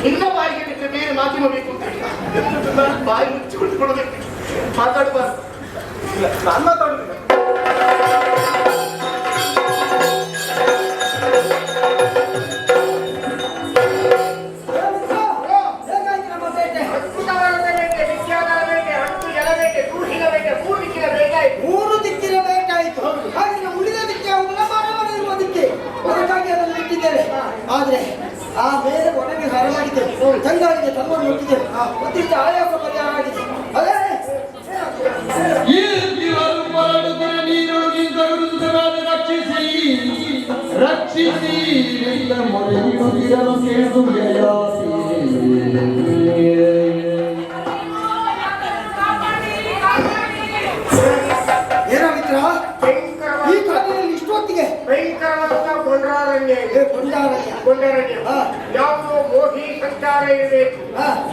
ಇನ್ನ ಬಾಯಿಗೆ ಬಿಟ್ಟರೆ ಬೇರೆ ಮಾಧ್ಯಮ ಬೇಕು ಅಂತ ಬಾಯಿ ಮುಚ್ಚಿಕೊಳ್ಬೇಕು, ಮಾತಾಡಬಾರ್ದು. ನಾನು ಮಾತಾಡುದಿಲ್ಲ. ಮೂರು ದಿಕ್ಕಿನ ಬೇಕಾಯಿತು. ಹಾಗೆ ಉಳಿದ ದಿಕ್ಕೆ ಅವುಗಳ ಬರವರ ಇರುವ ದಿಕ್ಕೆ, ಅದಕ್ಕಾಗಿ ಅದನ್ನು ಇಟ್ಟಿದ್ದೇವೆ. ಆದ್ರೆ ಆ ಮೇಲೆ ಒಣಗಿ ಹರಮಾಡಿದ್ದೇವೆ, ತಂಗಾಳಿಗೆ ತಮ್ಮನ್ನು ಮುಟ್ಟಿದ್ದೇವೆ. ಒಂದಿಷ್ಟ ಆಯಾಸ ಪರಿಹಾರ ಆಗಿದೆ. ಅದೇ ರಕ್ಷಿಸಿ ಮೊರೆಯಿಡುತ್ತಿರಲು ಕೇಳು ಏನಾಗಿತ್ರ ಈ ಕಾಲದಲ್ಲಿ ಇಷ್ಟೊತ್ತಿಗೆ ಭಯಂಕರವಾದ ಗೊಂಡಾರಣ್ಯ ಯಾವುದೋ ಮೋಹಿ ಸಂಚಾರ ಇರಬೇಕು.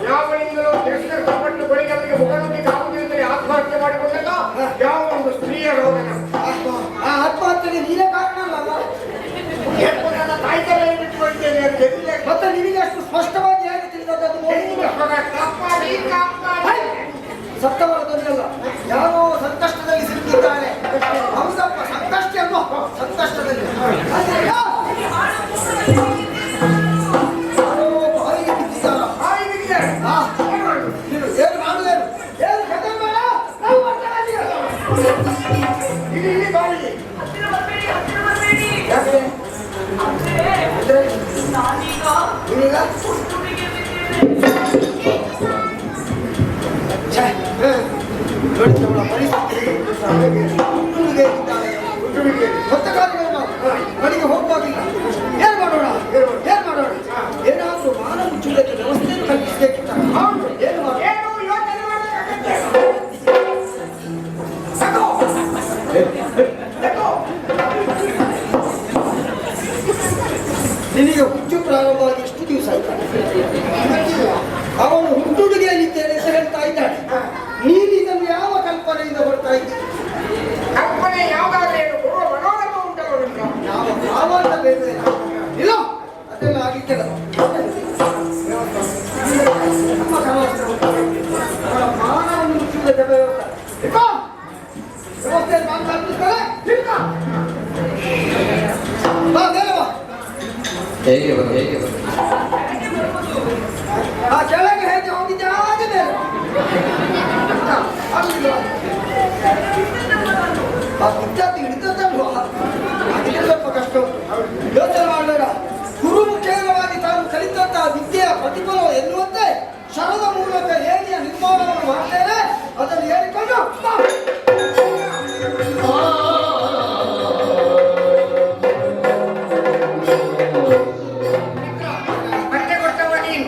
ಯಾವನಿಂದಲೂ ತಿರಸ್ಕರಿಸಲ್ಪಟ್ಟು ಬಳಿಗಳಿಗೆ ಮುಖನುಗ್ಗಿ ಕಾವುದಿಲ್ಲದೆ ಆತ್ಮಹತ್ಯೆ ಮಾಡಿಕೊಂಡಾಗ ಯಾವ ಒಂದು ಸ್ತ್ರೀಯ ರೋಗನ ಆ ಆತ್ಮಹತ್ಯೆಗೆ ನೀನೇ ಕಾರಣ ಅಲ್ಲ. ತಾಯ್ತಲ್ಲ ಇಟ್ಕೊಳ್ತೇನೆ ಅಂತ ಮತ್ತೆ ನಿನಗೆ ಅಷ್ಟು ಸ್ಪಷ್ಟವಾಗಿ ಹೇಗೆ ತಿಳಿದದ್ದು? ಸತ್ತವರದೊಂದಲ್ಲ, ಯಾರೋ ಸಂಕಷ್ಟದಲ್ಲಿ ಸಿಕ್ಕಿದ್ದಾರೆ. ಹೌದಪ್ಪ, ಸಂಕಷ್ಟ ಅಲ್ವಾ? ಸಂಕಷ್ಟದಲ್ಲಿ ಯಾರೋ ಬಾಯಿಗೆ ಬಿದ್ದಿದ್ದಾರ. ಏನು ಮಾಡುದೇನು? ಏನು ಕತೆ ಬೇಡ, ನಾವು ಬರ್ತಾ ಇಲ್ಲಿ ಬಾಯಿಗೆ ನೀನೀಗ ಹೊತ್ತ ಕಾರ್ಯಗಳು ಮನೆಗೆ ಹೋಗುವಾಗಿಲ್ಲ. ಏನ್ ಮಾಡೋಣ ಏನ್ ಮಾಡೋಣ? ಏನಾದ್ರೂ ಮಾನ ಮುಚ್ಚುವುದಕ್ಕೆ ವ್ಯವಸ್ಥೆಯನ್ನು ಕಲ್ಪಿಸಬೇಕಿತ್ತ. ಏನು ಮಾಡೋಣ? ನಿನಗೆ ಹುಚ್ಚು ಪ್ರಾರಂಭವಾಗಿ ಎಷ್ಟು ದಿವಸ ಆಯ್ತು? ಅವನು ಹುಟ್ಟುಡುಗೆಯಲ್ಲಿದ್ದೇನೆ ಅಂತ ಹೇಳ್ತಾ ಇದ್ದಾನೆ. ನೀನು ಇದನ್ನು ಯಾವ ಕಲ್ಪನೆಯಿಂದ ಬರ್ತಾ ಇದ್ದೀನಿ? ಕಲ್ಪನೆ ಯಾವುದಾದ್ರೂ ಕೊಡುವ ಮನೋರಮ ಉಂಟಲ್ಲ, ಯಾವ ಭಾವನ ಬೇಕು ಇಲ್ಲ, ಅದೆಲ್ಲ ಆಗಿದ್ದಲ್ಲ. ನಮ್ಮ ಕಲಾವಿದರು ಅವರ ಮಾನವನ್ನು ಮುಚ್ಚುವುದಕ್ಕೆ ವ್ಯವಸ್ಥೆ ಮಾತನಾಡುತ್ತಾರೆ. ಬಾ ದೇವ, ಹೇಗೆ ಆ ಕೆಳಗೆ ಹೇಗೆ ಹೋಗಿದ್ದೆ ಹಾಗೆ ಬೇರೆ ಆ ವಿದ್ಯಾರ್ಥಿ ಹಿಡಿದಲ್ವಾ, ಅದಕ್ಕೆ ಸ್ವಲ್ಪ ಕಷ್ಟ. ಯೋಚನೆ ಮಾಡಬೇಡ. ಗುರುಮುಖೇನವಾಗಿ ತಾನು ಕಲಿತಂತಹ ವಿದ್ಯೆಯ ಪ್ರತಿಫಲ ಎನ್ನುವಂತೆ ಶರದ ಮೂಲಕ ಏನಿಯ ನಿರ್ಮಾಣವನ್ನು ಮಾಡ್ತೇನೆ. ಅದನ್ನು ಹೇಳಿಕೊಂಡು ಬಟ್ಟೆ ಕೊಟ್ಟವ ನೀನು,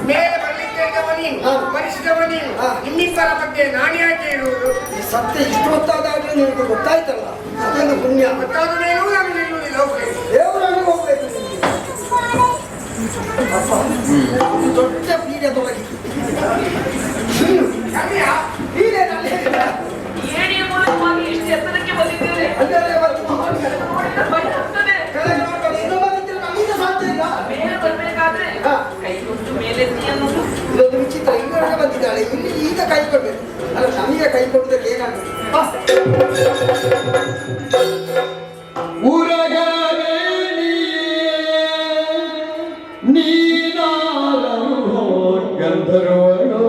ಮೇಲೆ ಬರಲಿಕ್ಕೆ ನೀನು, ಬರಿಸಿದವ ನೀನು, ಇನ್ನಿಬ್ಬರ ಬಗ್ಗೆ ನಾನು ಯಾಕೆ ಇರುವುದು? ಈ ಸತ್ಯ ಇಷ್ಟು ಹೊತ್ತಾದಾಗಲೂ ನಿನಗೆ ಗೊತ್ತಾಯ್ತಲ್ಲ, ಅದನ್ನು ಪುಣ್ಯ. ಗೊತ್ತಾದ ಮೇಲೂ ನಾನು ನಿಲ್ಲುವುದಿಲ್ಲ. ದೇವರನ್ನು ಹೋಗ್ಬೇಕು. ದೊಡ್ಡ ಪೀಡೆ ತೊಲಗಿ ಅಲ್ಲೇ ಇದೊಂದು ವಿಚಿತ್ರ. ಇನ್ನೊಂದು ಬಂದಿದ್ದಾಳೆ ಇಲ್ಲಿ, ಈಗ ಕೈ ಕೊಡ್ಬೇಕು ಅಲ್ಲ, ನಮಗೆ ಕೈ ಕೊಡುವುದಕ್ಕೆ ಏನಾಗುತ್ತೆ? ಗಂಧರ್ವನೋ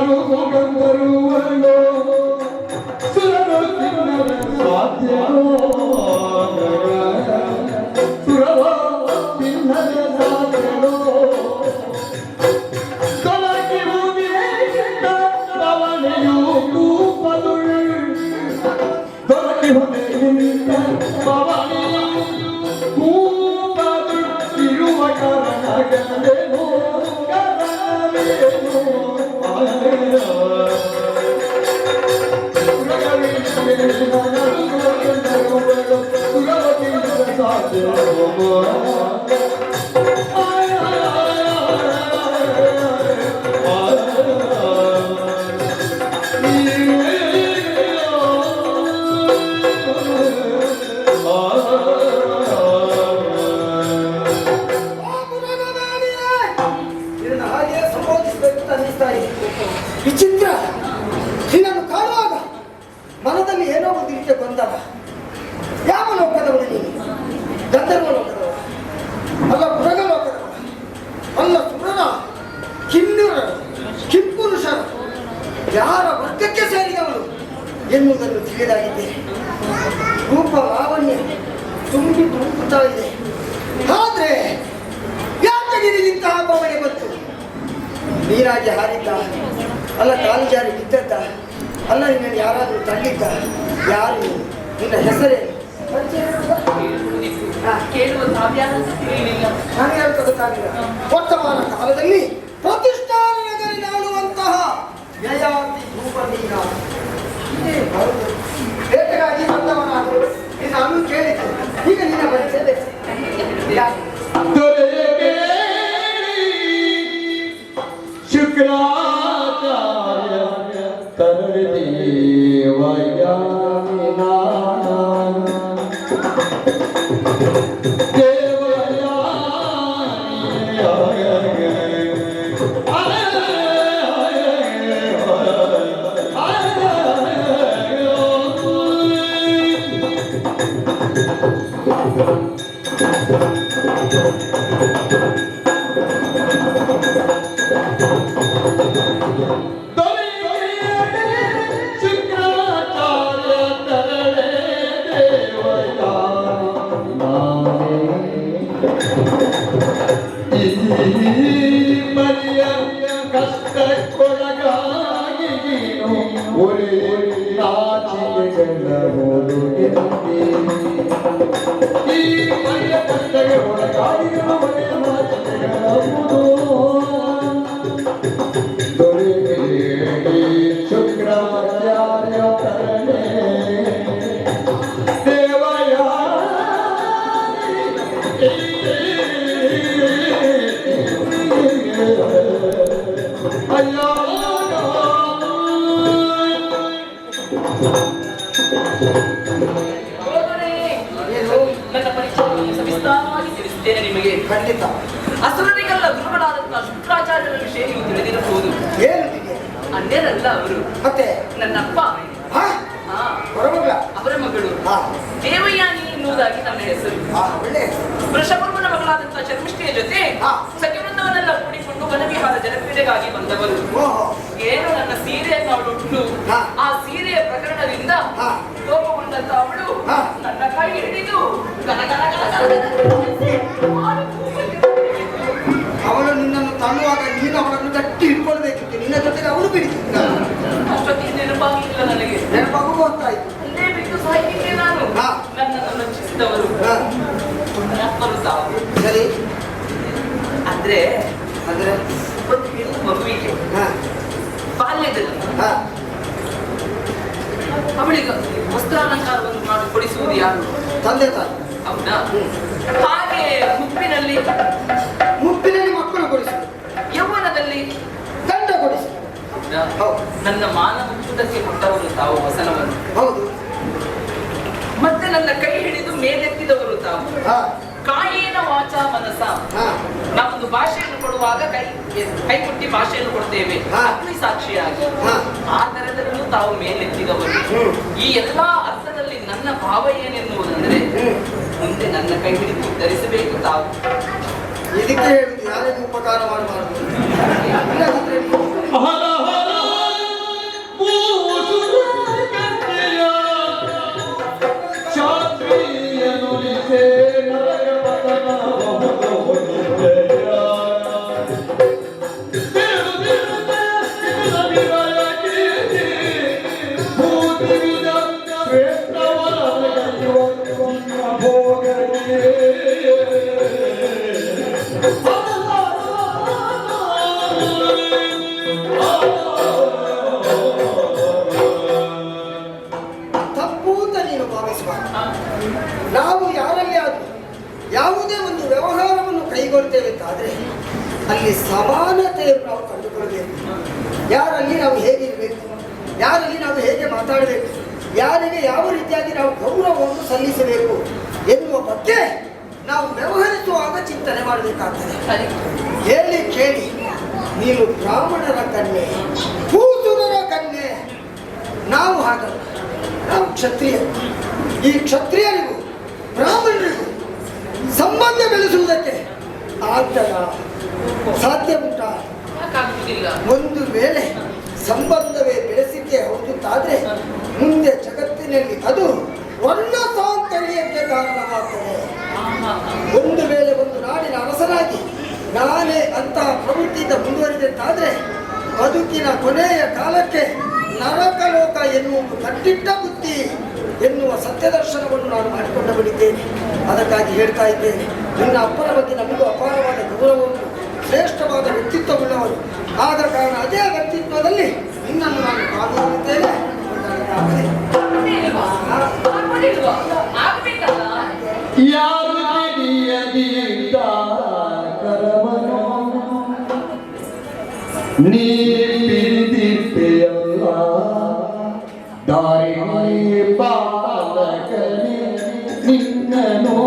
ಮರುಗು ಬಂದರುವನು ಸುರನು ತಿನ್ನದ ಸಾಧ್ಯವೋ ಸುರವ ತಿನ್ನದ ಸಾಧ್ಯವೋ ತೊಲಗಿ ಹೋಗಿದ ತವಣೆಯು ಕೂಪದುಳು ತೊಲಗಿ ಹೋಗಿದ ತವಣೆಯು ಕೂಪದುಳು ಇರುವ ಕಾರಣಗಳೇನೋ ಇದನ್ನು ಹಾಗೆ ಸಂಬೋಧಿಸಬೇಕು ಅಂತ ಅನ್ನಿಸ್ತಾ ಇದೆ. ವಿಚಿತ್ರ, ನಿನ್ನನ್ನು ಕಾಣುವಾಗ ಮನದಲ್ಲಿ ಏನೋ ಒಂದು ರೀತಿಯ ಗೊಂದಲ. ಯಾವ ಲೋಕದವಳು ನೀನು? ಗಂಧರ್ವ ಲೋಕದವಳು ಅಲ್ಲ, ಮೃಗ ಲೋಕದವಳು ಅಲ್ಲ, ಸುರನ ಕಿನ್ನೂರರು ಕಿಂಪುರುಷರು ಯಾರ ವರ್ಗಕ್ಕೆ ಸೇರಿದವಳು ಎನ್ನುವುದನ್ನು ತಿಳಿದಾಗಿದ್ದೇನೆ. ರೂಪ ಲಾವಣ್ಯ ತುಂಬಿ ತುಳುಕುತ್ತಾ ಇದೆ. ಆದ್ರೆ ಯಾಕೆ ನಿನಗಿಂತಹ ಭಾವನೆ ಬಂತು? ನೀರಾಗಿ ಹಾರಿದ್ದ ಅಲ್ಲ, ಕಾಲು ಜಾರಿ ಬಿದ್ದದ್ದ ಅಲ್ಲ, ನಿನ್ನನ್ನು ಯಾರಾದರೂ ತಳ್ಳಿದ್ದ? ಯಾರು ನೀನು? ನಿನ್ನ ಹೆಸರೇನು? ನನಗೆ ಯಾರು ಗೊತ್ತಾಗಿಲ್ಲ. ವರ್ತಮಾನ ಕಾಲದಲ್ಲಿ ಪ್ರತಿಷ್ಠಾನ ನಗರಿ ನಾಡುವಂತಹ ಯಯಾತಿ ಭೂಪತಿಗ ಬೇಟೆಗಾಗಿ ಬಂದವನಾದರು. ನಾನು ಕೇಳಿದ್ದೆ, ಈಗ ನಿನ್ನ ಪರಿಚಯ ಬೇಕು. ಶುಕ್ರಾಚಾರ್ಯ ತರಳದೇವಯಾನ ಕಷ್ಟಕ್ಕೊಳಗಾಗಿ ಒರೆ ನಾಚಿಕೆಗಳ ಈ ಮನೆಯ ಕಷ್ಟಕ್ಕೆ ಒಳಗಾಗಿ ಒರೆ ನಾಚಿಕೆಗಳ ಶುಕ್ರಾಚಾರ್ಯ ತರಣೆ ನನ್ನ ಪರಿಚಯವನ್ನು ಸವಿಸ್ತಾರವಾಗಿ ತಿಳಿಸುತ್ತೇನೆ ನಿಮಗೆ. ಖಂಡಿತ. ಅಸುರರಿಗೆಲ್ಲ ಗುರುಗಳಾದಂತಹ ಶುಕ್ರಾಚಾರ್ಯರ ವಿಷಯ ನೀವು ತಿಳಿದಿರಬಹುದು. ಏನು? ಅನ್ಯರಲ್ಲ ಅವರು, ಮತ್ತೆ ನನ್ನಪ್ಪ. ಅವರ ಮಗಳು ದೇವಯಾನಿ ಎನ್ನುವುದಾಗಿ ನನ್ನ ಹೆಸರು. ವೃಷಭರ್ಮನ ಮಗಳಾದಂತಹ ಶರ್ಮಿಷ್ಠೆಯ ಜೊತೆ ಸಖಿವೃಂದವನ್ನೆಲ್ಲ ಕೂಡಿಕೊಂಡು ವನವಿಹಾರ ಜನಪ್ರಿಯಗಾಗಿ ಬಂದವರು. ಏನು ನನ್ನ ಸೀರೆಯನ್ನು ಅವಳು ಉಟ್ಟು ಆ ಸೀರೆಯ ಪ್ರಕರಣದಿಂದ ಕೋಪಗೊಂಡಂತ ಅವಳು ನನ್ನ ಕೈ ಹಿಡಿದು ಅವಳು ನಿನ್ನನ್ನು ತಳ್ಳುವಾಗ ನೀನು ಅವಳನ್ನು ಗಟ್ಟಿ ಇಟ್ಕೊಳ್ಬೇಕಿತ್ತು. ನಿನ್ನ ಜೊತೆಗೆ ಅವಳು ಬಿಡಿಸಿದ್ದ. ಅಷ್ಟೊತ್ತಿಗೆ ನೆನಪಾಗಿಲ್ಲ ನನಗೆ. ನೆನಪಾಗು ಗೊತ್ತಾಯ್ತು. ಅಲ್ಲೇ ಬಿಟ್ಟು ಸಾಹಿತ್ಯ ನಾನು ನನ್ನನ್ನು ರಕ್ಷಿಸಿದವರು ಅಪ್ಪರು ತಾವು. ಸರಿ, ಅಂದ್ರೆ ಅಂದ್ರೆ ಒಂದು ಹೆಣ್ಣು ಮಗುವಿಗೆ ಬಾಲ್ಯದಲ್ಲಿ ಅವಳಿಗೆ ವಸ್ತ್ರಾಲಂಕಾರವನ್ನು ಮಾಡಿ ಕೊಡಿಸುವುದು ಯಾರು? ತಂದೆ ತಾಯಿ. ಹೌದಾ? ಹಾಗೆ ಮುಪ್ಪಿನಲ್ಲಿ ಮಕ್ಕಳು ಕೊಡಿಸಿದ್ರು, ಯೌವನದಲ್ಲಿ ಗಂಡ ಕೊಡಿಸಿ. ಹೌದಾ? ನನ್ನ ಮಾನ ಮುಚ್ಚುವುದಕ್ಕೆ ಕೊಟ್ಟವರು ತಾವು ವಸನವನ್ನು. ಹೌದು. ಮತ್ತೆ ನನ್ನ ಕೈ ಹಿಡಿದು ಮೇಲೆತ್ತಿದವರು ತಾವು. ಕಾಯೇನ ವಾಚ ಮನಸ. ನಾವೊಂದು ಭಾಷೆಯನ್ನು ಕೊಡುವಾಗ ಕೈ ಕೊಟ್ಟಿ ಭಾಷೆಯನ್ನು ಕೊಡ್ತೇವೆ, ಅಗ್ನಿ ಸಾಕ್ಷಿಯಾಗಿ. ಆ ತರದಲ್ಲೂ ತಾವು ಮೇಲೆತ್ತಿದವರು. ಈ ಎಲ್ಲಾ ಅರ್ಥದಲ್ಲಿ ನನ್ನ ಭಾವ ಏನೆನ್ನುವುದಂದ್ರೆ, ಮುಂದೆ ನನ್ನ ಕೈ ಹಿಡಿದು ಧರಿಸಬೇಕು ತಾವು. ಇದಕ್ಕೆ ಹೇಳುದು ಯಾರಿಗೂ ಉಪಕಾರ ಮಾಡಬಾರದು. ಅಲ್ಲಿ ಸಮಾನತೆಯನ್ನು ನಾವು ಕಂಡುಕೊಳ್ಬೇಕು. ಯಾರಲ್ಲಿ ನಾವು ಹೇಗಿರಬೇಕು, ಯಾರಲ್ಲಿ ನಾವು ಹೇಗೆ ಮಾತಾಡಬೇಕು, ಯಾರಿಗೆ ಯಾವ ರೀತಿಯಾಗಿ ನಾವು ಗೌರವವನ್ನು ಸಲ್ಲಿಸಬೇಕು ಎನ್ನುವ ಬಗ್ಗೆ ನಾವು ವ್ಯವಹರಿಸುವಾಗ ಚಿಂತನೆ ಮಾಡಬೇಕಾಗ್ತದೆ. ಹೇಳಿ ಕೇಳಿ, ನೀನು ಬ್ರಾಹ್ಮಣರ ಕನ್ಯೆ, ಕೂಸುರರ ಕನ್ಯೆ, ನಾವು ಹಾಗಲ್ಲ, ನಾವು ಕ್ಷತ್ರಿಯ. ಈ ಕ್ಷತ್ರಿಯರಿಗೂ ಬ್ರಾಹ್ಮಣರಿಗೂ ಸಂಬಂಧ ಬೆಳೆಸುವುದಕ್ಕೆ ಆಗ್ತದ? ಸಾಧ್ಯ ಉಂಟಾ? ಒಂದು ವೇಳೆ ಸಂಬಂಧವೇ ಬೆಳೆಸಿದ್ದೇ ಹೌದಾದ್ರೆ ಮುಂದೆ ಜಗತ್ತಿನಲ್ಲಿ ಅದು ವರ್ಣ ಸಾಂಕರ್ಯಕ್ಕೆ ಕಾರಣವಾಗ್ತದೆ. ಒಂದು ವೇಳೆ ಒಂದು ನಾಡಿನ ಅರಸನಾಗಿ ನಾನೇ ಅಂತ ಪ್ರವೃತ್ತಿಯಿಂದ ಮುಂದುವರಿದಂತಾದ್ರೆ ಬದುಕಿನ ಕೊನೆಯ ಕಾಲಕ್ಕೆ ನರಕಲೋಕ ಎನ್ನುವುದು ಕಟ್ಟಿಟ್ಟ ಬುದ್ಧಿ ಎನ್ನುವ ಸತ್ಯದರ್ಶನವನ್ನು ನಾನು ಮಾಡಿಕೊಂಡು ಬಿಟ್ಟಿದ್ದೇನೆ. ಅದಕ್ಕಾಗಿ ಹೇಳ್ತಾ ಇದ್ದೇನೆ, ನಿನ್ನ ಅಪ್ಪನ ಬಗ್ಗೆ ನಮಗೂ ಅಪಾರವಾದ ಗೌರವವನ್ನು, ಶ್ರೇಷ್ಠವಾದ ವ್ಯಕ್ತಿತ್ವವುಳ್ಳವರು. ಆದ ಕಾರಣ ಅದೇ ವ್ಯಕ್ತಿತ್ವದಲ್ಲಿ ನಿನ್ನನ್ನು ನಾನು ಕಾದುಕೊಂಡಿದ್ದೇನೆ. ಯಾರು ಹಿಡಿಯದಿದ್ದ ಕರವನು ನೀ ಪಿಡಿದಿದ್ದೆಯಲ್ಲ, ದಾರಿ ಪಾಲಕನೇ ನಿನ್ನನು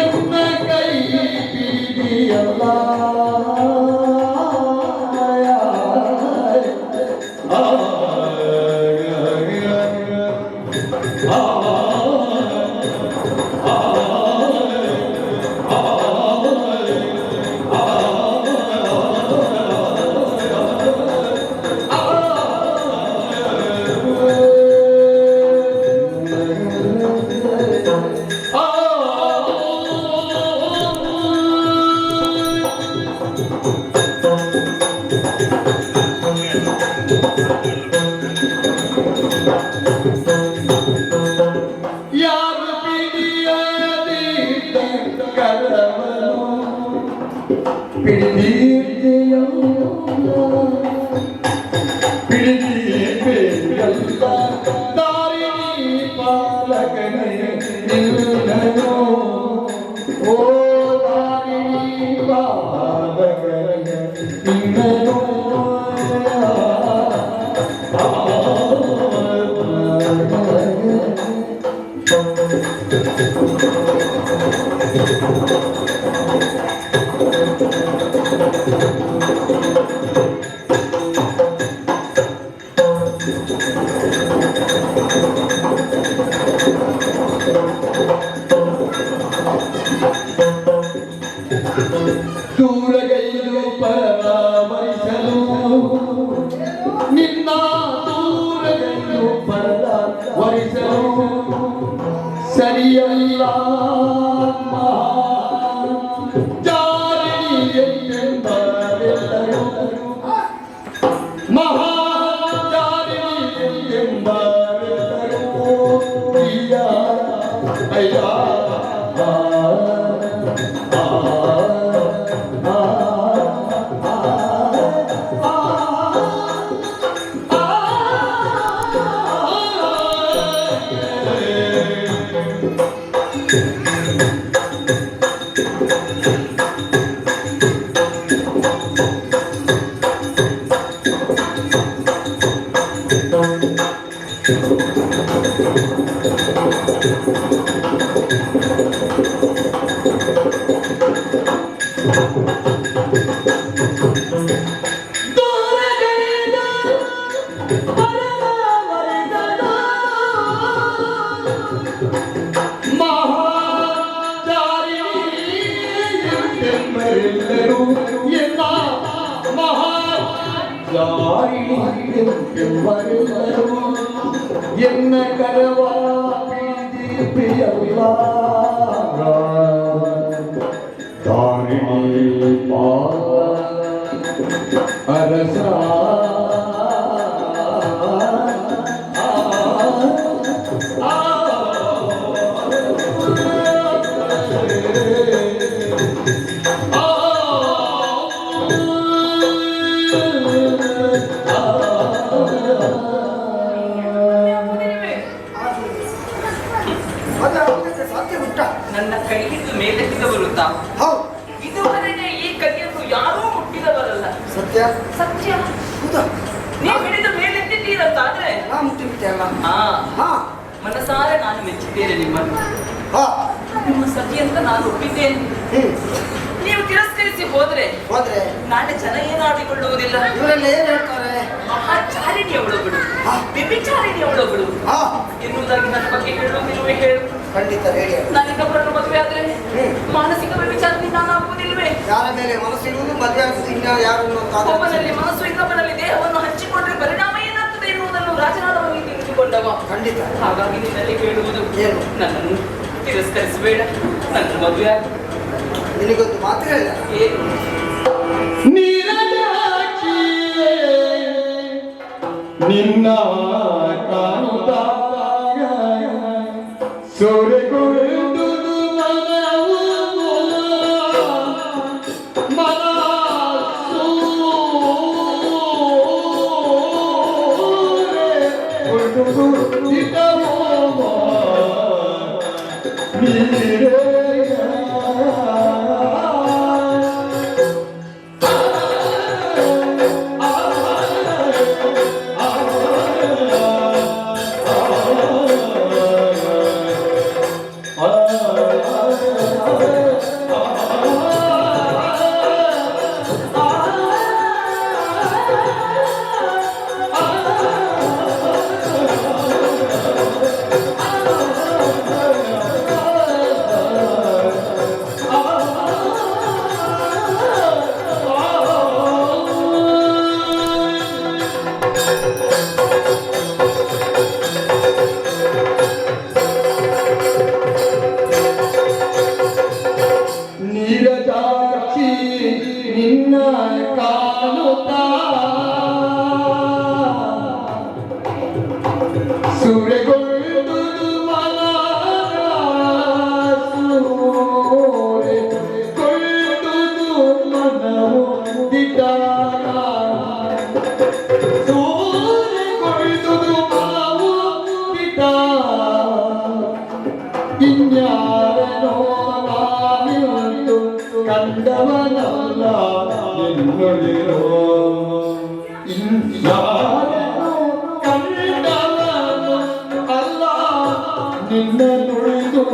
ಎನ್ನ ಕೈ ಪಿಡಿಯಲ್ಲ. ಯಾರು ಪಿಡಿಯದಿದ್ದ ಕರವನು ಪಿಡಿದಿದ್ದೆಯಲ್ಲ, ದಾರಿ ಪಾಲಕನೇ ನಿನ್ನನು. ಓ ದಾರಿ ಪಾಲಕನೇ ನಿನ್ನನು. ದೂರಗೈದು ಪರಾಮರಿಸಲು ನಿನ್ನ ದೂರಗೈದು ಪರಾಮರಿಸಲು ಸರಿಯಲ್ಲ. ಜಾರಿಣಿಯೆಂಬರೆಲ್ಲರೂ ಮಹಾಜಾರಿಣಿಯೆಂಬರೆಲ್ಲರೂ ಪ್ರಿಯ ಅಯ್ಯ. ಎನ್ನ ಕರವ ಪ್ರಿಯಲ್ಲ, ದಾರಿಣಿ ಪಾಲ ಅರಸ ಸಾಧ್ಯ ಉಂಟಾ? ನನ್ನ ಕೈ ಹಿಡಿದು ಮೇಲೆತ್ತಿದವರು ತಾವು. ಹೌದು, ಸತ್ಯ ಸತ್ಯ. ಹೌದಾ? ನೀವು ಹಿಡಿದ ಮೇಲೆತ್ತಿದ್ದೀರಂತ ಆದ್ರೆ ನಾ ಮುಟ್ಟಿಬಿಟ್ಟೆ ಅಲ್ಲ. ಹಾ ಹಾ ಮನಸಾರೆ ನಾನು ಮೆಚ್ಚಿದ್ದೇನೆ ನಿಮ್ಮನ್ನು. ಹಾ ನಿಮ್ಮ ಸತಿ ಅಂತ ನಾನು ಒಪ್ಪಿದ್ದೇನೆ. ನೀವು ತಿರಸ್ಕರಿಸಿ ಹೋದ್ರೆ ನಾಳೆ ಜನ ಏನಾಡಿಕೊಳ್ಳುವುದಿಲ್ಲ. ಇವರೆಲ್ಲ ಏನ್ ಹೇಳ್ತಾರೆ? ಮಹಾಚಾರಿಣಿಯವಳೊಬ್ಬಳು, ಹಾ. ವ್ಯಭಿಚಾರಿಣಿಯವಳೊಬ್ಬಳು ಹಾ ಎನ್ನುವುದಾಗಿ ನನ್ನ ಬಗ್ಗೆ ಹೇಳುವುದಿಲ್ವೇ ಹೇಳು? ಖಂಡಿತ ಹೇಳಿ. ನಾನು ಇನ್ನೊಬ್ಬರನ್ನು ಮದುವೆ ಆದ್ರೆ ಮಾನಸಿಕ ವ್ಯಭಿಚಾರದಿಂದ ನಾನು ಆಗುವುದಿಲ್ವೇ? ಯಾರ ಮೇಲೆ ಮನಸ್ಸಿರುವುದು ಮದುವೆ ಆಗುವುದು ಇನ್ನ ಯಾರನ್ನು ಅಂತ ಆದ್ರೆ- ಒಬ್ಬನಲ್ಲಿ ಮನಸ್ಸು ಇನ್ನೊಬ್ಬನಲ್ಲಿ ದೇಹವನ್ನು ಹಂಚಿಕೊಂಡ್ರೆ ಪರಿಣಾಮ ಏನಾಗ್ತದೆ ಎನ್ನುವುದನ್ನು ರಾಜನಾದವಾಗಿ ತಿಳಿದುಕೊಂಡವ. ಖಂಡಿತ. ಹಾಗಾಗಿ ನಿನ್ನಲ್ಲಿ ಕೇಳುವುದು ಏನು? ನನ್ನನ್ನು ತಿರಸ್ಕರಿಸಬೇಡ, ನನ್ನ ಮದುವೆ ಆಗ. ನಿನಗೊಂದು ಮಾತು ಹೇಳ. ಏನು? ನೀರಜಾಕ್ಷಿ ನಿನ್ನ ಕಾಣುತ್ತಾಗ ಸೂರ್ಯಗುಳಿದು ಮನವು ಮನಸ್ಸು ಇದ್ದವೋ ನೀರೇ ನೀರಜಾಕ್ಷಿ ನಿನ್ನ ಕಾಣುತ್ತಾ ಸೂರ್ಯಗೊಳ್ಳುವುದು ಸೂರ್ಯಗೊಳ್ಳುವುದು ಮನವು ದಿಟ್ಟಾಗ ಸೂರ್ಯಗೊಳ್ಳುವುದು ಮನವು ದಿಟ್ಟಾಗ ಇನ್ಯಾರನೋ ನಾನಿರುವುದು ಕಂಡವನಲ್ಲ ನಿನ್ನೊಳಿರೋ ಇನ್ಯಾರನೋ ಕಂಡವನು ಅಲ್ಲ ನಿನ್ನ ನುಳಿದು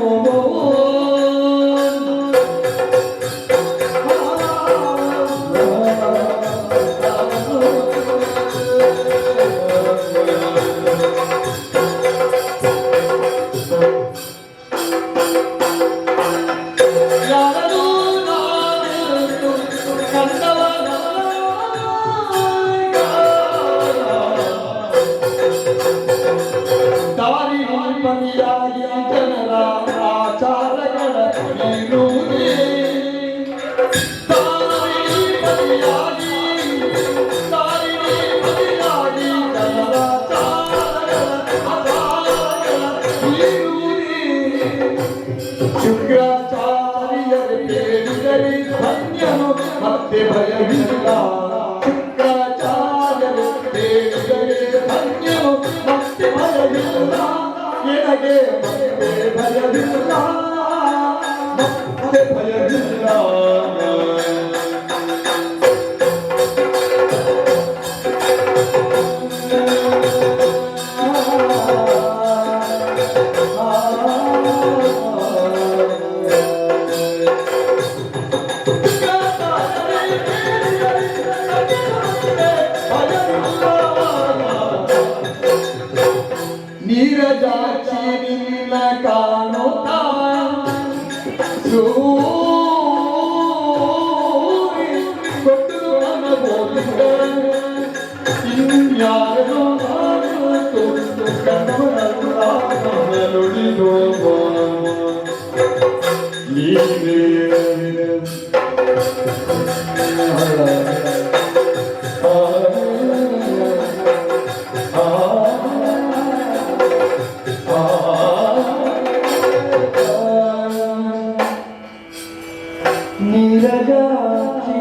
ಯಾರನೂ ನಾನಿರುವುದು ಕಂಡವನಲ್ಲ ದಾರಿ ಪನಿಯಾಗಿ ಜನರ ಆಚಾರಗಳ ನೀಡುವುದೇ ದಾರಿ ಪನಿಯಾಗಿ ಜನರ ಆಚಾರಗಳ ನೀಡುವುದೇ ಶುಕ್ರಾಚಾರ್ಯರ ಕೇಳಿದರೆ ಧನ್ಯನು ಮತ್ತೆ ಭಯವಿಲ್ಲ ಶುಕ್ರಾಚಾರ್ಯರು ಕೇಳಿದರೆ ಧನ್ಯನು ಮತ್ತೆ ಭಯವಿಲ್ಲ ನಿನಗೆ ಮತ್ತೆ ಭಯವಿಲ್ಲ ಮತ್ತೆ ಭಯವಿಲ್ಲ ನೀರಜಾಕ್ಷಿ ನಿನ್ನ ಕಾಣುತ್ತಾ ಕೊಟ್ಟು ನನ್ನ ಬೋಧಿಸಿದ ಇನ್ಯಾರೋ ನುಡಿದು ನೀನೇ ನೀರಜಾಕ್ಷಿ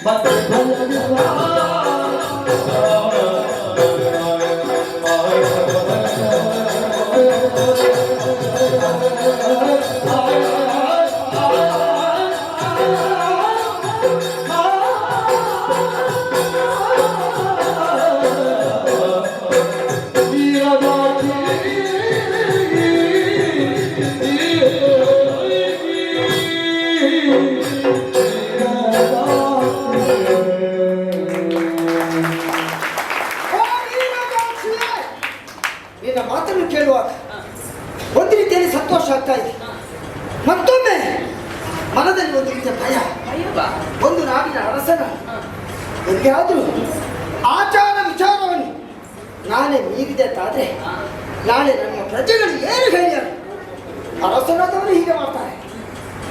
ಮತ್ತೆ ಭಯವಿಲ್ಲ. ನಿನ್ನ ಮಾತನ್ನು ಕೇಳುವಾಗ ಒಂದು ರೀತಿಯಲ್ಲಿ ಸಂತೋಷ ಆಗ್ತಾ ಇದೆ, ಮತ್ತೊಮ್ಮೆ ಮನದಲ್ಲಿ ಒಂದು ರೀತಿಯ ಭಯ. ಅಯ್ಯವ್ವ. ಒಂದು ನಾಡಿನ ಅರಸನ ಎಲ್ಲಿಯಾದರೂ ಆಚಾರ ವಿಚಾರವನ್ನು ನಾನೇ ಮೀರಿದೆ ಅಂತಾದ್ರೆ ನಾಳೆ ನಮ್ಮ ಪ್ರಜೆಗಳು ಏನು ಹೇಳಿದರು? ಅರಸನಾದವರು ಹೀಗೆ ಮಾಡ್ತಾರೆ,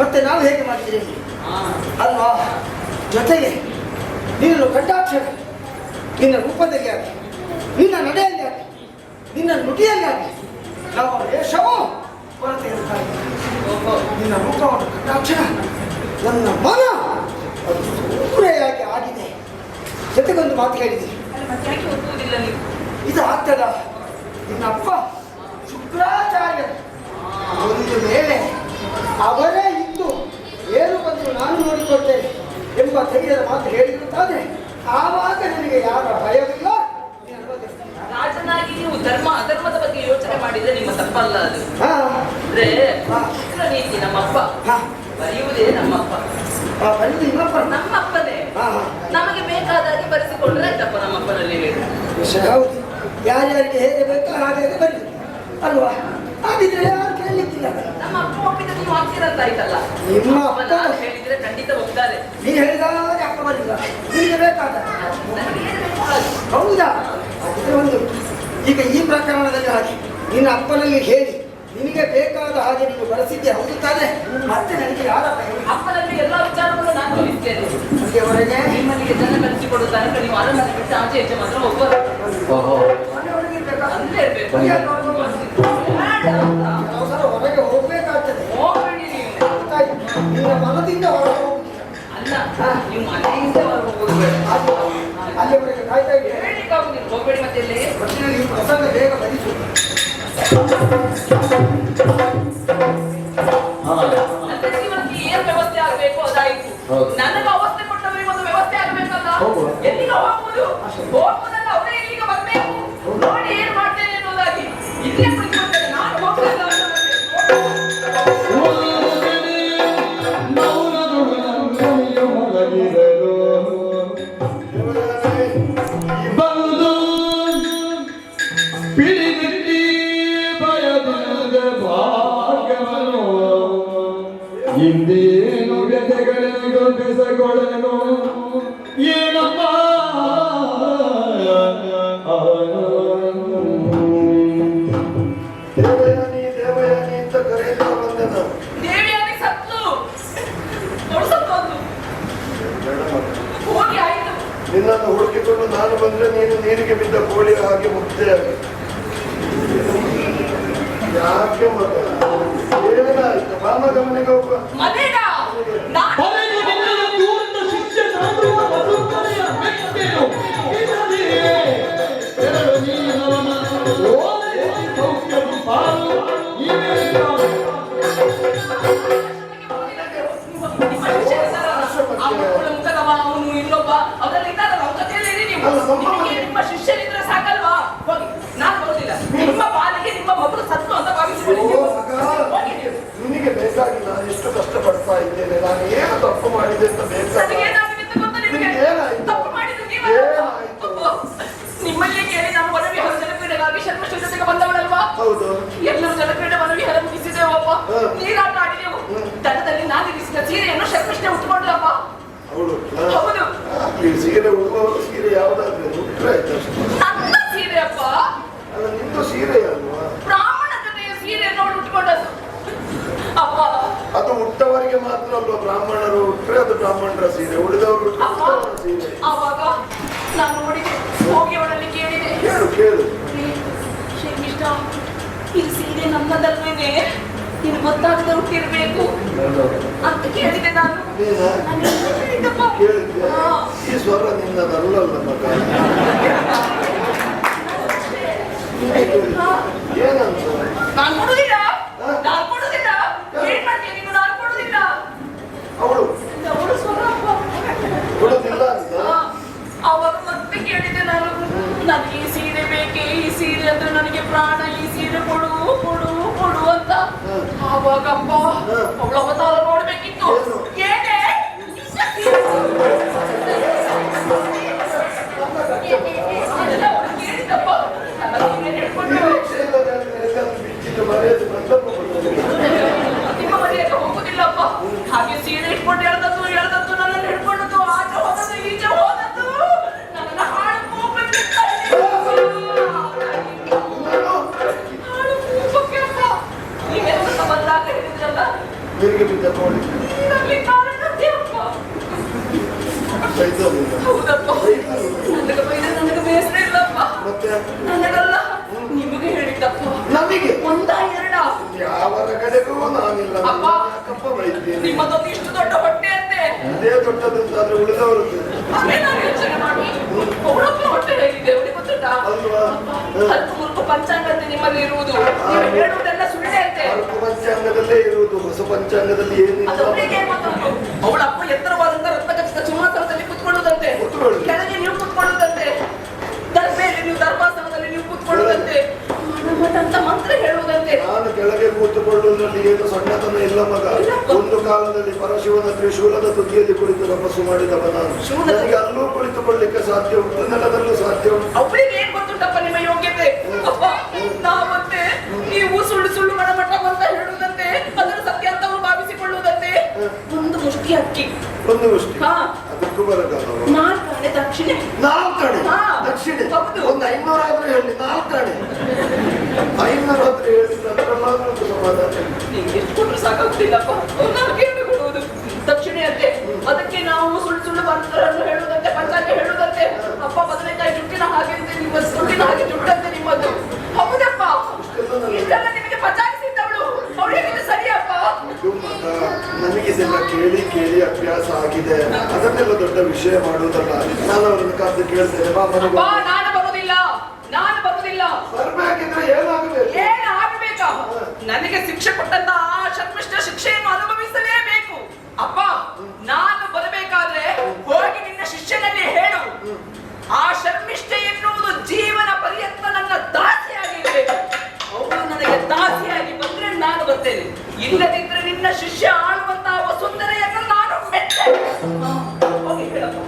ಮತ್ತೆ ನಾವು ಹೇಗೆ ಮಾಡ್ತೀರಿ ಅಲ್ವಾ? ಜೊತೆಗೆ ನೀನು ಕಂಡಾಕ್ಷರ ನಿನ್ನ ರೂಪದಲ್ಲಿ ಆಗಿ, ನಿನ್ನ ನಡೆಯಲ್ಲಿ ಆಗಿ, ನಿನ್ನ ನುಡಿಯಲ್ಲಿ ಆಗಿ ನಮ್ಮ ವೇಷವೂ ಕೊರತೆ ಇರ್ತಾರೆ. ನಿನ್ನ ರೂಪವನ್ನು ಕಂಡಾಕ್ಷರ ನನ್ನ ಮನ ಅದು ಸೂರೆಯಾಗಿ ಆಗಿದೆ. ಜೊತೆಗೊಂದು ಮಾತು ಹೇಳಿದೆ, ಅಲ್ಲಿ ಮತ್ತೆ ಯಾಕೆ ಒಪ್ಪುವುದಿಲ್ಲ ನೀವು? ಇದು ಆಗ್ತದ? ನಿನ್ನಪ್ಪ ಶುಕ್ರಾಚಾರ್ಯ ಒಂದು ವೇಳೆ ಅವರೇ ಇದ್ದು ಏನು ಬಂದು ನಾನು ನೋಡಿಕೊಳ್ತೇನೆ ಎಂಬ ಧೈರ್ಯದ ಮಾತು ಹೇಳಿರುತ್ತಾದ್ರೆ ಆವಾಗ ನಿನಗೆ ಯಾರ ಭಯವಿಲ್ಲ. ರಾಜನಾಗಿ ನೀವು ಧರ್ಮ ಅಧರ್ಮದ ಬಗ್ಗೆ ಯೋಚನೆ ಮಾಡಿದ್ರೆ ನಿಮ್ಮ ತಪ್ಪಲ್ಲ ಅದು. ಹಾ ಅಂದ್ರೆ ನೀತಿ ನಮ್ಮಪ್ಪ ಹಾ ಬರೆಯುವುದೇ ನಮ್ಮಪ್ಪ, ಬಂದು ಇನ್ನೊಬ್ಬ ನಮ್ಮಪ್ಪನೇ. ನಮಗೆ ಬೇಕಾದಾಗೆ ಬರೆಸಿಕೊಂಡ್ರೆ ಆಯ್ತಪ್ಪ ನಮ್ಮಪ್ಪನಲ್ಲಿ ಹೇಳಿ. ವಿಷಯ ಹೌದು, ಯಾರ್ಯಾರಿಗೆ ಹೇಗೆ ಬೇಕೋ ಹಾಗೆ ಬರಲಿ ಅಲ್ವಾ? ಹಾಗಿದ್ರೆ ಯಾರು ಕೇಳಲಿಕ್ಕಿಲ್ಲ. ನಮ್ಮ ಅಪ್ಪ ಒಪ್ಪಿದ ನೀವು ಆಗ್ತಿರಂತಾಯ್ತಲ್ಲ. ನಿಮ್ಮ ಅಪ್ಪ ಅಪ್ಪ ನಾನು ಹೇಳಿದ್ರೆ ಖಂಡಿತ ಒಪ್ತಾರೆ. ನೀ ಹೇಳಿದಾಗೆ ಅಪ್ಪ ಬರಲಿಲ್ಲ, ನಿಮಗೆ ಬೇಕಾದ ನನಗೆ ಏನು ಬೇಕು ಹಾಗೆ. ಹೌದಾ? ಹಾಗಿದ್ರೆ ಒಂದು ಈಗ ಈ ಪ್ರಕರಣದಲ್ಲಿ ಹಾಗೆ ನಿನ್ನ ಅಪ್ಪನಲ್ಲಿ ಹೇಳಿ ನಿನಗೆ ಬೇಕಾದ ಹಾಗೆ ನೀನು ಬಳಸಿದ್ದೆ ಹೌದು ತಾನೆ? ಮತ್ತೆ ನನಗೆ ಯಾರ ಅಪ್ಪನಲ್ಲಿ ಎಲ್ಲಾ ವಿಚಾರಗಳು ನಾನು ತಿಳಿಸ್ತೇನೆ. ಅಲ್ಲಿಯವರೆಗೆ ನಿಮ್ಮಲ್ಲಿಗೆ ಜನ ಕಲಿಸಿಕೊಡುವ ತನಕ ನೀವು ಅರಮನೆ ಬಿಟ್ಟು ಆಚೆ ಈಚೆ ಮಾತ್ರ ಹೋಗ್ಬಾರ್ದು. ಮನೆಯೊಳಗೆ ಇರ್ಬೇಕಾ? ಅಲ್ಲೇ ಇರ್ಬೇಕು. ಅವಸರ ಹೊರಗೆ ಹೋಗ್ಬೇಕಾಗ್ತದೆ. ಹೋಗ್ಬೇಡಿ ನೀವು. ಗೊತ್ತಾಯ್ತು? ನಿನ್ನ ಮನದಿಂದ ಹೊರಗೆ ಹೋಗುದಿಲ್ಲ. ಅಲ್ಲ ನೀವು ಮನೆಯಿಂದ ಹೊರಗೆ ಹೋಗೋದು ಬೇಡ. ಅಲ್ಲಿವರೆಗೆ ಕಾಯ್ತಾ ಇದ್ದೆ. ಹೇಳಿಕ್ಕಾಗುದಿಲ್ಲ, ಹೋಗ್ಬೇಡಿ ಮತ್ತೆ ಇಲ್ಲಿ. ಒಟ್ಟಿನಲ್ಲಿ ಈ ಪ್ರಸಂಗ ಬೇಗ ಬರಿಸು. ನನ್ನ ಜೀವನಕ್ಕೆ ಏನ್ ವ್ಯವಸ್ಥೆ ಆಗ್ಬೇಕು ಅದಾಯ್ತು. ಹೌದು. ನನಗೆ ಅವಸ್ಥೆ ಕೊಟ್ಟವರಿಗೆ ಒಂದು ವ್ಯವಸ್ಥೆ ಆಗ್ಬೇಕಲ್ಲ. ಹೌದು. ಎಲ್ಲಿಗೆ ಹೋಗುವುದು? ಹೋಗುವುದಲ್ಲ, ಅವರೇ ಇಲ್ಲಿಗೆ ಬರ್ಬೇಕು. ನೋಡಿ ಏನ್ ಮಾಡ್ತೇನೆ ಅನ್ನೋದಾಗಿ ಇಲ್ಲೇ ಕುಳಿತುಕೊಳ್ತೇನೆ. ನಾನು ಹೋಗ್ತೇನೆ ಅಂತ ಬಂದು ಪಿಡಿದಿಟ್ಟಿ ಭಯದಿಂದ ಭಾಗ್ಯವನ್ನು ಇಂದೇನು ವ್ಯಥೆಗಳನ್ನು ಬೆಸಗೊಳ್ಳನು ಏನಪ್ಪ ದೇವಯಾನಿ ಅಂತ ಕರೆಯುತ್ತಾ ಬಂದೆ ನಾನು. ದೇವಿಯಾಗಿ ಸತ್ತು ತೊಡಸತ್ತು ಹೋಗಿ ಆಯ್ತು. ನಿನ್ನನ್ನು ಹುಡುಕಿಕೊಂಡು ನಾನು ಬಂದ್ರೆ ನೀನು ನೀರಿಗೆ ಬಿದ್ದ ಕೋಳಿಯ ಹಾಗೆ ಮುಗ್ಧೆಯಾಗಿ. ಯಾಕೆ ಮಗ ಏನಾಯ್ತು? ಮಾಮ ಗಮನಿಗೆ ಹೋಗುವ. ಮನೆಗ ನಾನು ಅವನು ಇನ್ನೊಬ್ಬ ಅವರೆಲ್ಲ ಇದ್ದಾರಲ್ಲ, ಅವ್ರ ಜೊತೆಯಲ್ಲಿ ಇರಿ ನೀವು. ನಿಮಗೆ ನಿಮ್ಮ ಶಿಷ್ಯರಿದ್ರೆ ಸಾಕಲ್ವಾ? ಹೋಗಿ, ನಾನು ಬರುದಿಲ್ಲ. ನಿಮ್ಮ ಪಾಲಿಗೆ ನಿಮ್ಮ ಮಗಳು ಸತ್ತು ಅಂತ ಭಾವಿಸಿಕೊಳ್ಳಿ. ಹೋಗಿ ನೀವು. ನಿನಗೆ ಬೇಕಾಗಿ ನಾನು ಎಷ್ಟು ಕಷ್ಟಪಡ್ತಾ ಇದ್ದೇನೆ. ನಾನು ಏನು ತಪ್ಪು ಮಾಡಿದೆ ಅಂತ ಬೇಕಾಗಿ ನನಗೇನಾಗಿತ್ತು ಗೊತ್ತಾ ನಿಮಗೆ? ಏನಾಯ್ತು? ತಪ್ಪು ಮಾಡಿದ್ದು ನೀವೇ. ಏನಾಯ್ತು? ನಿಮ್ಮಲ್ಲಿ ಕೇಳಿ ನಾನು ವನವಿಹಾರ ಜನಕ್ರೀಡೆಗಾಗಿ ಶರ್ಮಶ್ರೀ ಜೊತೆಗೆ ಬಂದವಳಲ್ವಾ? ಹೌದು. ಎಲ್ಲರೂ ಜನಕ್ರೀಡೆ ವನವಿಹಾರ ಮುಗಿಸಿದ್ದೇವಪ್ಪ. ಹ. ನೀರಾಟ ಆಡಿದೆವು. ದಡದಲ್ಲಿ ನಾನು ಇರಿಸಿದ ಸೀರೆಯನ್ನು ಶರ್ಮಶ್ರೀ ಉಟ್ಕೊಂಡ್ಲಪ್ಪ. ಅವಳು ಹೌದು. ಈ ಸೀರೆ ಉಡುವವರು ಸೀರೆ ಯಾವ್ದಾದ್ರು ಉಟ್ರೆ ಆಯ್ತು ಅಷ್ಟೇ. ನನ್ನ ಸೀರೆ ಅಪ್ಪ. ಅಲ್ಲ ನಿಂದು ಸೀರೆ ಅಲ್ವಾ? ಬ್ರಾಹ್ಮಣ ಜೊತೆಯ ಸೀರೆಯನ್ನು ಅವಳು ಉಟ್ಕೊಂಡದ್ದು ಅಪ್ಪ. ಅದು ಉಟ್ಟವರಿಗೆ ಮಾತ್ರ ಅಲ್ವಾ ಬ್ರಾಹ್ಮಣರು ಉಟ್ರೆ ಅದು ಬ್ರಾಹ್ಮಣರ ಸೀರೆ, ಉಳಿದವರು ಉಟ್ರೆ ಅಪ್ಪ ಉಳಿದವರ ಸೀರೆ. ಆವಾಗ ನಾನು ನೋಡಿದೆ, ಹೋಗಿ ಅವಳಲ್ಲಿ ಕೇಳಿದೆ, ಕೇಳು ಕೇಳು. ಶ್ರೀಕೃಷ್ಣ ಈ ಸೀರೆ ನನ್ನದಲ್ವೇನೆ? ನೀನು ಗೊತ್ತಾಗದೆ ಹುಟ್ಟಿರ್ಬೇಕು ಅಂತ ಕೇಳಿದೆ ನಾನು. ನಾನು ಹೇಳಿದ್ದಪ್ಪ. ಕೇಳಿದ್ದೆ ಹಾ. ಈ ಸ್ವರ ನಿನ್ನದಲ್ಲಲ್ಲ ಮಗ. ಹಾ. ಏನಂತ ನಾನು ಕೊಡುದಿಲ್ಲ, ನಾನು ಕೊಡುದಿಲ್ಲ. ಏನ್ ಮಾಡ್ತೀನಿ ನೀನು? ನಾನು ಕೊಡುದಿಲ್ಲ. ಅವಳು ಅವಳು ಸ್ವರ ಅಪ್ಪ. ಕೊಡುದಿಲ್ಲ ಅಂತ ಅವಾಗ ಮತ್ತೆ ಕೇಳಿದೆ ನಾನು, ನನಗೆ ಈ ಸೀರೆ ಬೇಕೆ, ಈ ಸೀರೆ ಅಂದ್ರೆ ನನಗೆ ಪ್ರಾಣ, ಈ ಸೀರೆ ಕೊಡು ಕೊಡು ಕೊಡು ಅಂತ. ಆವಾಗ ಅಪ್ಪ ಅವಳ ಅವತಾರ ನೋಡ್ಬೇಕಿತ್ತು. ಏನೇ ಕೇಳಿದಪ್ಪ. ಬಿಚ್ಚಿಟ್ಟು ಮರೆಯದು ಪ್ರತಾಪ ಕೊಡುವುದು. ನಿಮ್ಮ ಮನೆಯಲ್ಲಿ ಹೋಗುದಿಲ್ಲಪ್ಪ. ಹಾಗೆ ಸೀರೆ ಇಟ್ಕೊಂಡು ಎಳ್ದದ್ದು ಎಳ್ದದ್ದು ನನ್ನನ್ನು ಹಿಡ್ಕೊಂಡದ್ದು, ಆಚೆ ಹೋದದ್ದು ಈಚೆ ಹೋದದ್ದು, ನನ್ನನ್ನು ಹಾಳು ಕೋಪಕ್ಕೆ ಹಾಳು ಕೋಪಕ್ಕೆ ಅಪ್ಪ. ನೀವೆಲ್ಲ ಬಂದಾಗ ಹೇಳಿದ್ರಲ್ಲ, ನಿನಗೆ ಬಿದ್ದ ನೋಡಿ ನನಗೆ ಕಾರಣದ್ದೇ ಅಪ್ಪ. ಬೈದವನಿಲ್ಲ. ಹೌದಪ್ಪ, ನನಗೆ ಬೈದ್ರೆ ನನಗೆ ಬೇಸರ ಇಲ್ಲಪ್ಪ. ಮತ್ತೆ ನನಗಲ್ಲ, ನಿಮಗೆ ಹೇಳಿದ್ದಪ್ಪ. ನಮಗೆ ಒಂದ ಎರಡ ಯಾವರ ಕಡೆಗೂ ನಾನಿಲ್ಲ. ಅಪ್ಪ. ಯಾಕಪ್ಪ ಬೈತೀನಿ? ನಿಮ್ಮದೊಂದು ಇಷ್ಟು ದೊಡ್ಡ ಹೊಟ್ಟೆ ಅಂತೆ. ಅದೇ ದೊಡ್ಡದಂತಾದ್ರೆ ಉಳಿದವರದ್ದು ಅದೇ ನಾನು ಯೋಚನೆ ಮಾಡಿ ಅವಳಪ್ಪ ಹೊಟ್ಟೆ ಹೇಗಿದೆ ಅವಳಿಗೆ ಗೊತ್ತುಂಟಾ? ಅಲ್ವಾ? ಹತ್ತು ಮುರುಕು ಪಂಚಾಂಗತೆ ನಿಮ್ಮಲ್ಲಿ ಇರುವುದು, ನೀವು ಹೇಳುವುದೆಲ್ಲ ಸುಳ್ಳೆ ಅಂತೆ. ಹರಕು ಪಂಚಾಂಗದಲ್ಲೇ ಇರುವುದು, ಹೊಸ ಪಂಚಾಂಗದಲ್ಲಿ ಅದು ಏನಿಲ್ಲ. ಅವಳಿಗೆ ಗೊತ್ತುಂಟು. ಅವಳಪ್ಪ ಎತ್ತರವಾದಂತ ರತ್ನಖಚಿತ ಸಿಂಹಾಸನದಲ್ಲಿ ಕುತ್ಕೊಳ್ಳುವುದಂತೆ, ಕೂತ್ಕೊಳ್ಳಿ. ಕೆಳಗೆ ನೀವು ಕುತ್ಕೊಳ್ಳುವುದಂತೆ, ದರ್ಬೆಯಲ್ಲಿ ನೀವು ಧರ್ಮಾಸನದಲ್ಲಿ ನೀವು ಕುತ್ಕೊಳ್ಳುವುದಂತೆ, ಮಠ ಅಂತ ಮಂತ್ರ ಹೇಳುವುದಂತೆ. ನಾನು ಕೆಳಗೆ ಕೂತುಕೊಳ್ಳುವುದರಲ್ಲಿ ಏನು ಸಣ್ಣತನ ಇಲ್ಲ ಮಗ. ಒಂದು ಕಾಲದಲ್ಲಿ ಪರಶಿವನ ತ್ರಿಶೂಲದ ತುದಿಯಲ್ಲಿ ಕುಳಿತು ತಪಸ್ಸು ಮಾಡಿದವ ನಾನು. ನನಗೆ ಅಲ್ಲೂ ಕುಳಿತುಕೊಳ್ಳಿಕ್ಕೆ ಸಾಧ್ಯ ಉಂಟು, ನೆಲದಲ್ಲೂ ಸಾಧ್ಯ ಉಂಟು. ಅವಳಿಗೆ ಏನ್ ಗೊತ್ತುಂಟಪ್ಪ ನಿಮ್ಮ ಯೋಗ್ಯತೆ? ಅಪ್ಪ, ನಾವಂತೆ ನೀವು ಸುಳ್ಳು ಸುಳ್ಳು ಮಠ ಅಂತ ಹೇಳುವುದಂತೆ, ಅದರ ಸತ್ಯ ಅಂತ ಅವರು ಭಾವಿಸಿಕೊಳ್ಳುವುದಂತೆ. ಒಂದು ಮುಷ್ಟಿ ಅಕ್ಕಿ, ಒಂದು ಮುಷ್ಟಿ, ಹಾ, ಅದಕ್ಕೂ ಬರಗಾಲ. 4 ಆಣೆ ದಕ್ಷಿಣೆ. 4 ಆಣೆ ಹಾ. ದಕ್ಷಿಣೆ. ಹೌದು. ಒಂದು 500 ಆದ್ರೂ ಹೇಳಿ, 4 ಆಣೆ 500 ಆದ್ರೂ ಹೇಳಿದ್ರೆ ಅದರಲ್ಲಾದ್ರೂ ಒಂದು ಸಮಾಧಾನ. ನಿಮ್ಗೆ ಎಷ್ಟು ಕೊಟ್ಟರು ಸಾಕಾಗುತ್ತಿಲ್ಲಪ್ಪ. ನಾವು ಕೇಳಿಕೊಳ್ಳುವುದು ದಕ್ಷಿಣೆ ಅಂತೆ, ಅದಕ್ಕೆ ನಾವು ಸುಳ್ಳು ಸುಳ್ಳು ಮಂತ್ರವನ್ನು ಹೇಳುವುದಂತೆ, ಪಂಚಾಂಗ ಹೇಳುವುದಂತೆ. ಅಪ್ಪ, ಬದನೆಕಾಯಿ ಜುಟ್ಟಿನ ಹಾಗೆ ಅಂತೆ, ನಿಮ್ಮ ಸುಳ್ಳಿನ ಹಾಗೆ ಜುಟ್ಟಂತೆ ನಿಮ್ಮದು. ಹೌದಪ್ಪ, ಇದೆಲ್ಲ ನಿಮಗೆ ಪಚಾಯಿಸಿದ್ದವಳು, ಅವಳು ಹೇಳಿದ್ದು ಸರಿಯಪ್ಪ. ಇದು ಮಗ, ನನಗಿದೆಲ್ಲ ಕೇಳಿ ಕೇಳಿ ಅಭ್ಯಾಸ ಆಗಿದೆ. ಅದನ್ನೆಲ್ಲ ದೊಡ್ಡ ವಿಷಯ ಮಾಡುವುದಲ್ಲ. ನಾನು ಅವರನ್ನು ಕರೆದು ಕೇಳ್ತೇನೆ, ಬಾ ಮನೆಗೆ ಅಪ್ಪ, ನಾನು ಬರುವುದಿಲ್ಲ, ನಾನು ಬರುವುದಿಲ್ಲ. ಬರ್ಬೇಕಿದ್ರೆ ಏನಾಗಬೇಕು? ಏನು ಆಗಬೇಕಾ? ನನಗೆ ಶಿಕ್ಷೆ ಕೊಟ್ಟಂತ ಆ ಶರ್ಮಿಷ್ಠ ಶಿಕ್ಷೆಯನ್ನು ಅನುಭವಿಸಲೇಬೇಕು. ಅಪ್ಪ, ನಾನು ಬರಬೇಕಾದ್ರೆ ಹೋಗಿ ನಿನ್ನ ಶಿಷ್ಯನಲ್ಲಿ ಹೇಳು, ಆ ಶರ್ಮಿಷ್ಠೆ ಎನ್ನುವುದು ಜೀವನ ಪರ್ಯಂತ ನನ್ನ ದಾಸಿಯಾಗಿರ್ಬೇಕು. ಅವಳು ನನಗೆ ದಾಸಿಯಾಗಿ ಬಂದ್ರೆ ನಾನು ಬರ್ತೇನೆ, ಇಲ್ಲದಿದ್ರೆ ನಿನ್ನ ಶಿಷ್ಯ ಆಳುವಂತಹ ವಸುಂಧರೆಯನ್ನು ನಾನು ಮೆಟ್ಟೆ. ಹೋಗಿ ಹೇಳಪ್ಪ.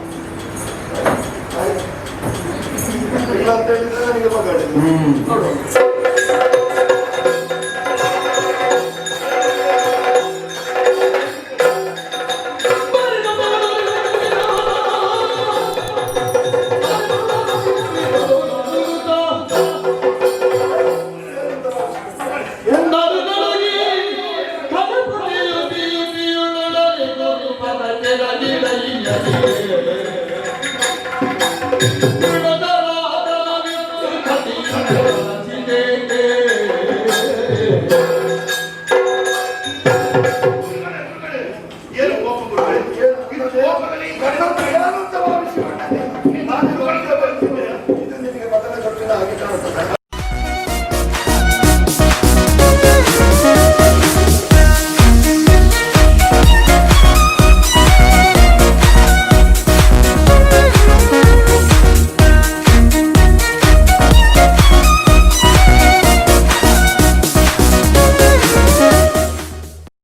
ಇಲ್ಲ ಅಂತ ಹೇಳಿದ್ರೆ ನನಗೆ ಮಗಳಿಲ್ಲ. ನೋಡು.